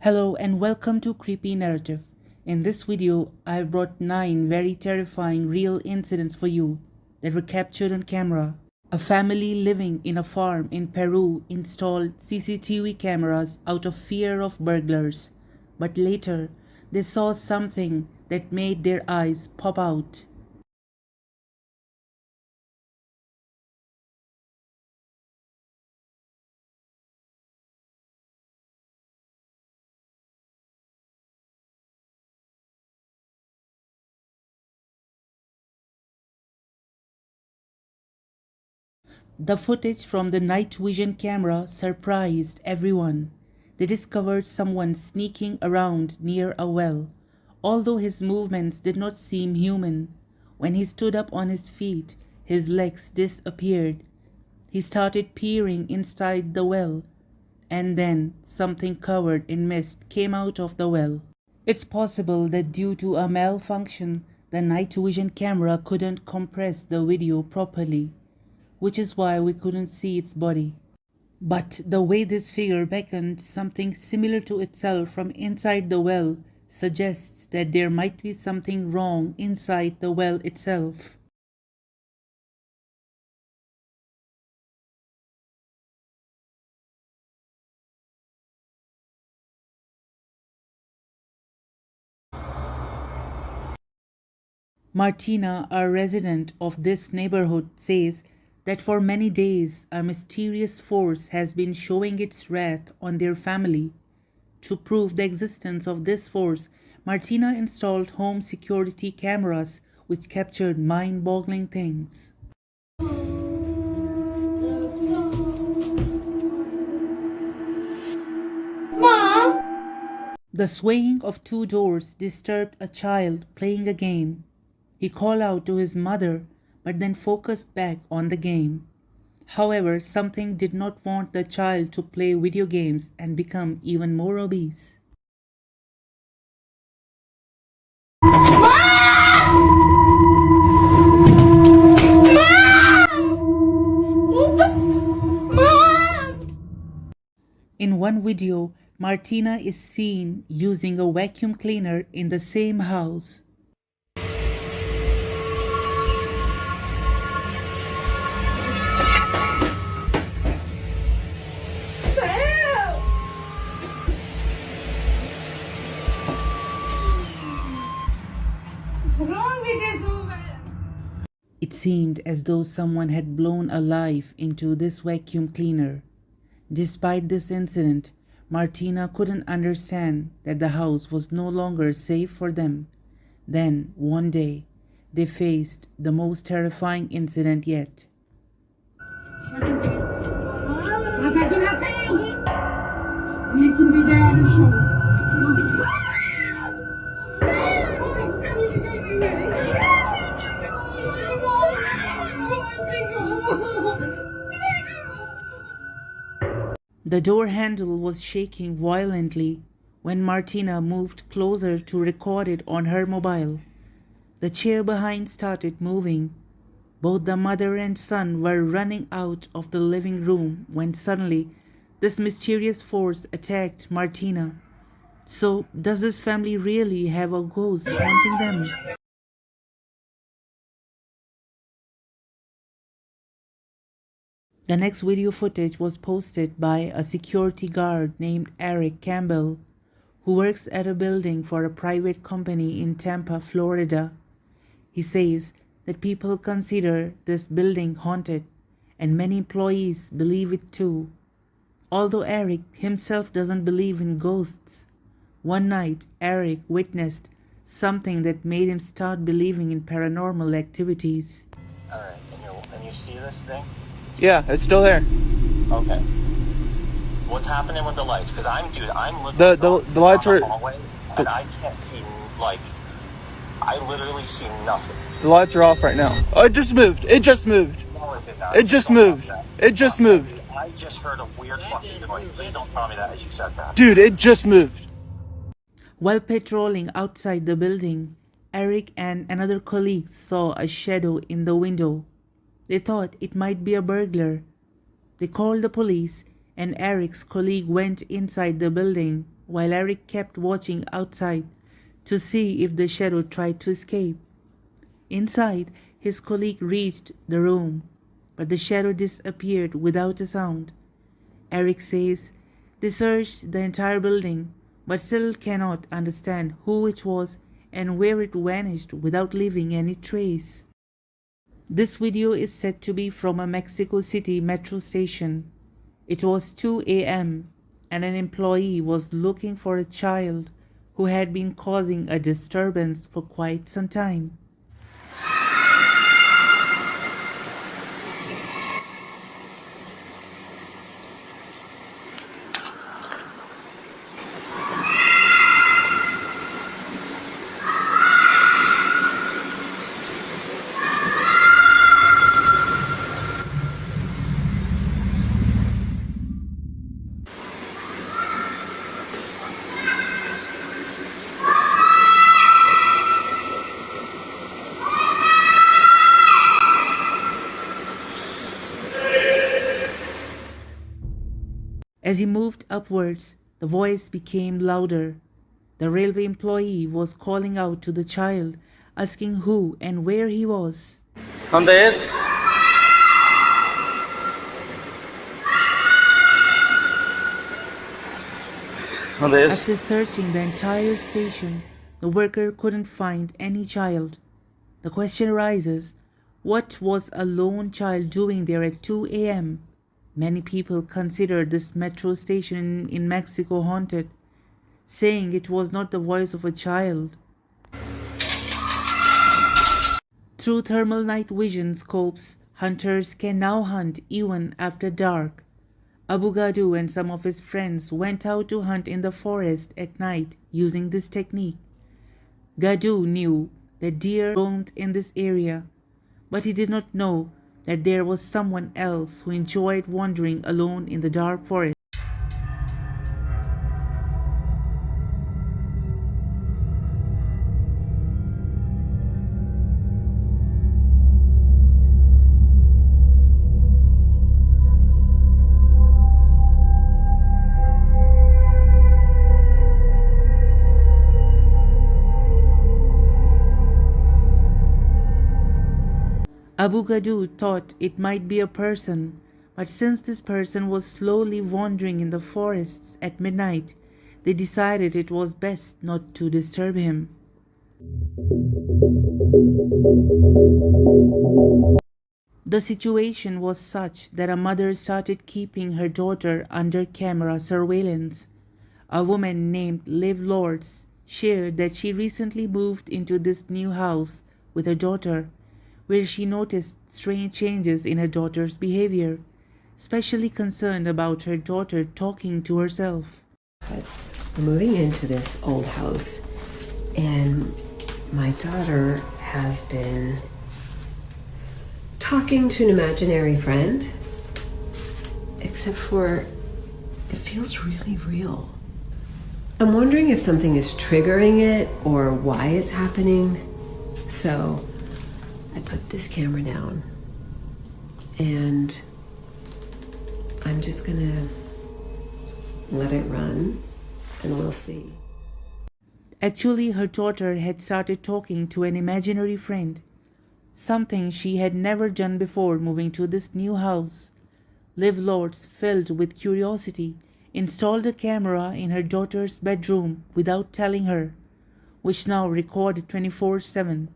Hello and welcome to Creepy Narrative. In this video, I have brought 9 very terrifying real incidents for you that were captured on camera. A family living in a farm in Peru installed CCTV cameras out of fear of burglars, but later they saw something that made their eyes pop out. The footage from the night vision camera surprised everyone. They discovered someone sneaking around near a well. Although his movements did not seem human, when he stood up on his feet, his legs disappeared. He started peering inside the well, and then something covered in mist came out of the well. It's possible that due to a malfunction, the night vision camera couldn't compress the video properly, which is why we couldn't see its body. But the way this figure beckoned something similar to itself from inside the well suggests that there might be something wrong inside the well itself. Martina, a resident of this neighborhood, says that for many days a mysterious force has been showing its wrath on their family. To prove the existence of this force, Martina installed home security cameras which captured mind-boggling things. Mom! The swaying of 2 doors disturbed a child playing a game. He called out to his mother, but then focused back on the game. However, something did not want the child to play video games and become even more obese. In one video, Martina is seen using a vacuum cleaner in the same house. It seemed as though someone had blown a life into this vacuum cleaner. Despite this incident, Martina couldn't understand that the house was no longer safe for them. Then, one day, they faced the most terrifying incident yet. The door handle was shaking violently when Martina moved closer to record it on her mobile. The chair behind started moving. Both the mother and son were running out of the living room when suddenly this mysterious force attacked Martina. So, does this family really have a ghost haunting them? The next video footage was posted by a security guard named Eric Campbell, who works at a building for a private company in Tampa, Florida. He says that people consider this building haunted, and many employees believe it too. Although Eric himself doesn't believe in ghosts, one night Eric witnessed something that made him start believing in paranormal activities. Alright, can you see this thing? Yeah, it's still there. Okay. What's happening with the lights? Because I'm literally The lights are. hallway, and I can't see, I literally see nothing. The lights are off right now. Oh, it just moved. It just moved. No, it did not. It just Don't moved. tell me It just moved. that. I just heard a weird fucking noise. Please don't tell me that as you said that. Dude, it just moved. While patrolling outside the building, Eric and another colleague saw a shadow in the window. They thought it might be a burglar. They called the police, and Eric's colleague went inside the building while Eric kept watching outside to see if the shadow tried to escape. Inside, his colleague reached the room, but the shadow disappeared without a sound. Eric says they searched the entire building, but still cannot understand who it was and where it vanished without leaving any trace. This video is said to be from a Mexico City metro station. It was 2 a.m. and an employee was looking for a child who had been causing a disturbance for quite some time. As he moved upwards, the voice became louder. The railway employee was calling out to the child, asking who and where he was. ¿Dónde es? ¿Dónde es? After searching the entire station, the worker couldn't find any child. The question arises, what was a lone child doing there at 2 a.m.? Many people consider this metro station in Mexico haunted, saying it was not the voice of a child. Through thermal night vision scopes, hunters can now hunt even after dark. Abu Gadu and some of his friends went out to hunt in the forest at night using this technique. Gadu knew that deer roamed in this area, but he did not know that there was someone else who enjoyed wandering alone in the dark forest. Abu Gadu thought it might be a person, but since this person was slowly wandering in the forests at midnight, they decided it was best not to disturb him. The situation was such that a mother started keeping her daughter under camera surveillance. A woman named Liv Lords shared that she recently moved into this new house with her daughter, where she noticed strange changes in her daughter's behavior, especially concerned about her daughter talking to herself. We're moving into this old house, and my daughter has been talking to an imaginary friend, except for it feels really real. I'm wondering if something is triggering it or why it's happening. So I put this camera down and I'm just gonna let it run and we'll see. Actually, her daughter had started talking to an imaginary friend, something she had never done before moving to this new house. Liv Lords, filled with curiosity, installed a camera in her daughter's bedroom without telling her, which now recorded 24/7.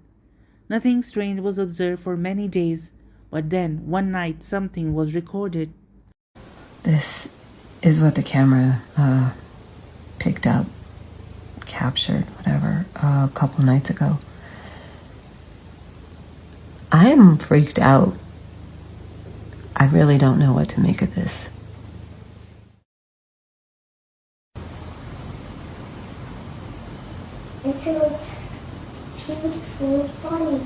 Nothing strange was observed for many days, but then one night something was recorded. This is what the camera picked up, captured, whatever, a couple nights ago. I am freaked out. I really don't know what to make of this. It looks beautiful and funny.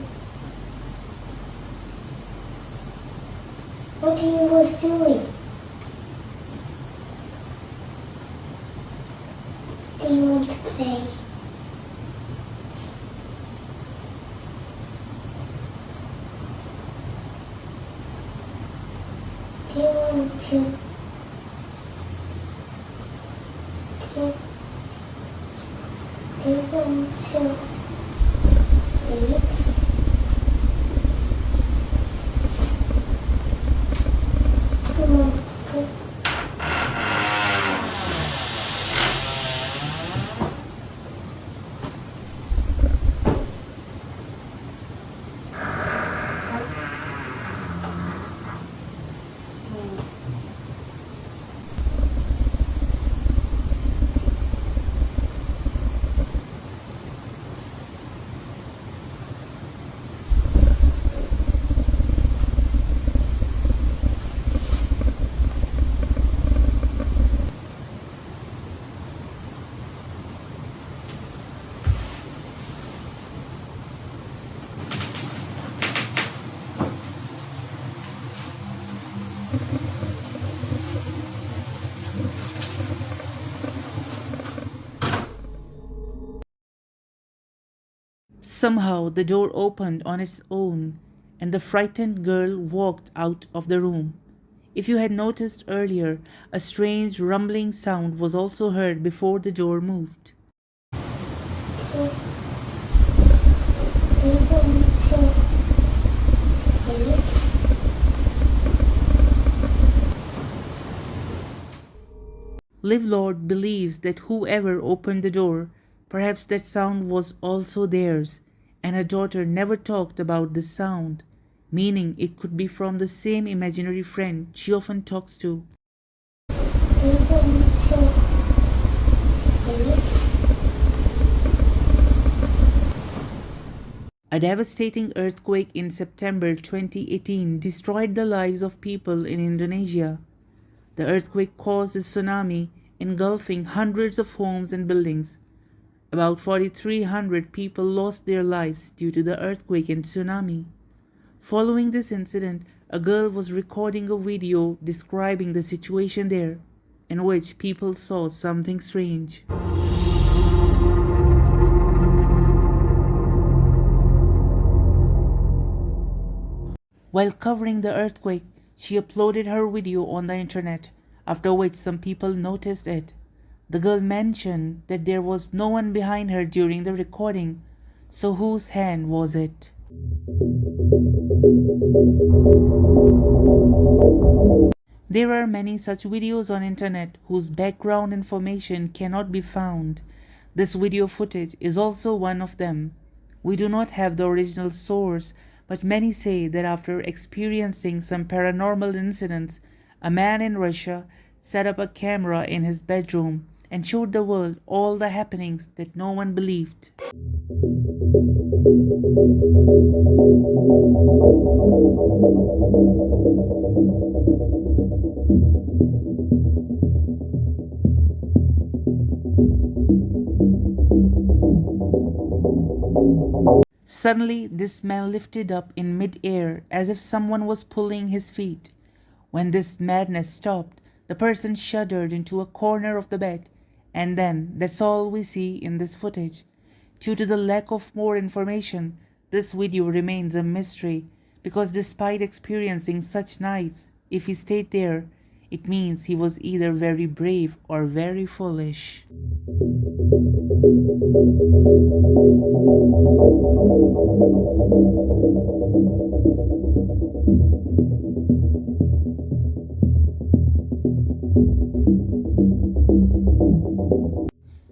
What he was doing? Do you want to play? Do you want to? Do you want to sleep? Come on, please. Somehow the door opened on its own, and the frightened girl walked out of the room. If you had noticed earlier, a strange rumbling sound was also heard before the door moved. Do you want to sleep? Live Lord believes that whoever opened the door, perhaps that sound was also theirs, and her daughter never talked about this sound, meaning it could be from the same imaginary friend she often talks to. Do you want to sleep? A devastating earthquake in September 2018 destroyed the lives of people in Indonesia. The earthquake caused a tsunami, engulfing hundreds of homes and buildings. About 4,300 people lost their lives due to the earthquake and tsunami. Following this incident, a girl was recording a video describing the situation there, in which people saw something strange. While covering the earthquake, she uploaded her video on the internet, after which some people noticed it. The girl mentioned that there was no one behind her during the recording, so whose hand was it? There are many such videos on internet whose background information cannot be found. This video footage is also one of them. We do not have the original source, but many say that after experiencing some paranormal incidents, a man in Russia set up a camera in his bedroom and showed the world all the happenings that no one believed. Suddenly, this man lifted up in mid-air as if someone was pulling his feet. When this madness stopped, the person shuddered into a corner of the bed, and then that's all we see in this footage. Due to the lack of more information, this video remains a mystery, because despite experiencing such nights, if he stayed there, it means he was either very brave or very foolish.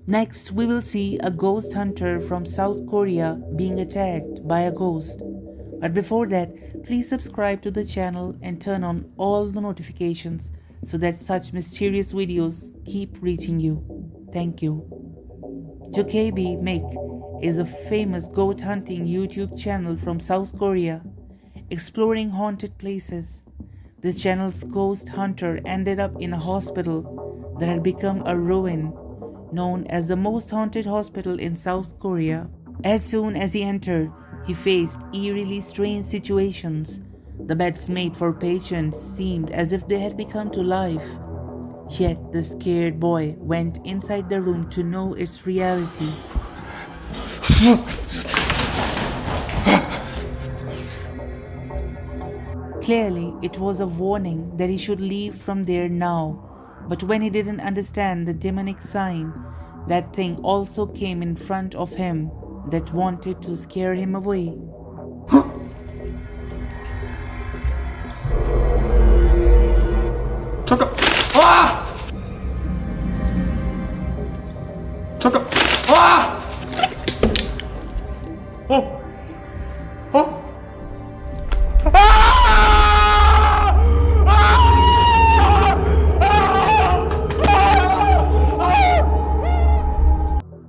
Next, we will see a ghost hunter from South Korea being attacked by a ghost. But before that, please subscribe to the channel and turn on all the notifications so that such mysterious videos keep reaching you. Thank you. Jokebi Mick is a famous ghost hunting YouTube channel from South Korea, exploring haunted places. This channel's ghost hunter ended up in a hospital that had become a ruin, known as the most haunted hospital in South Korea. As soon as he entered, he faced eerily strange situations. The beds made for patients seemed as if they had become to life. Yet the scared boy went inside the room to know its reality. Clearly, it was a warning that he should leave from there now. But when he didn't understand the demonic sign, That thing also came in front of him that wanted to scare him away. 잠깐! 아! 잠깐! 아!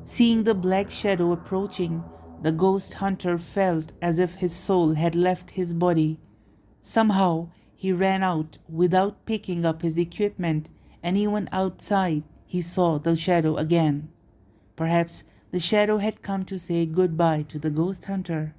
Seeing the black shadow approaching, the ghost hunter felt as if his soul had left his body. Somehow, he ran out without picking up his equipment, and even outside, he saw the shadow again. Perhaps the shadow had come to say goodbye to the ghost hunter.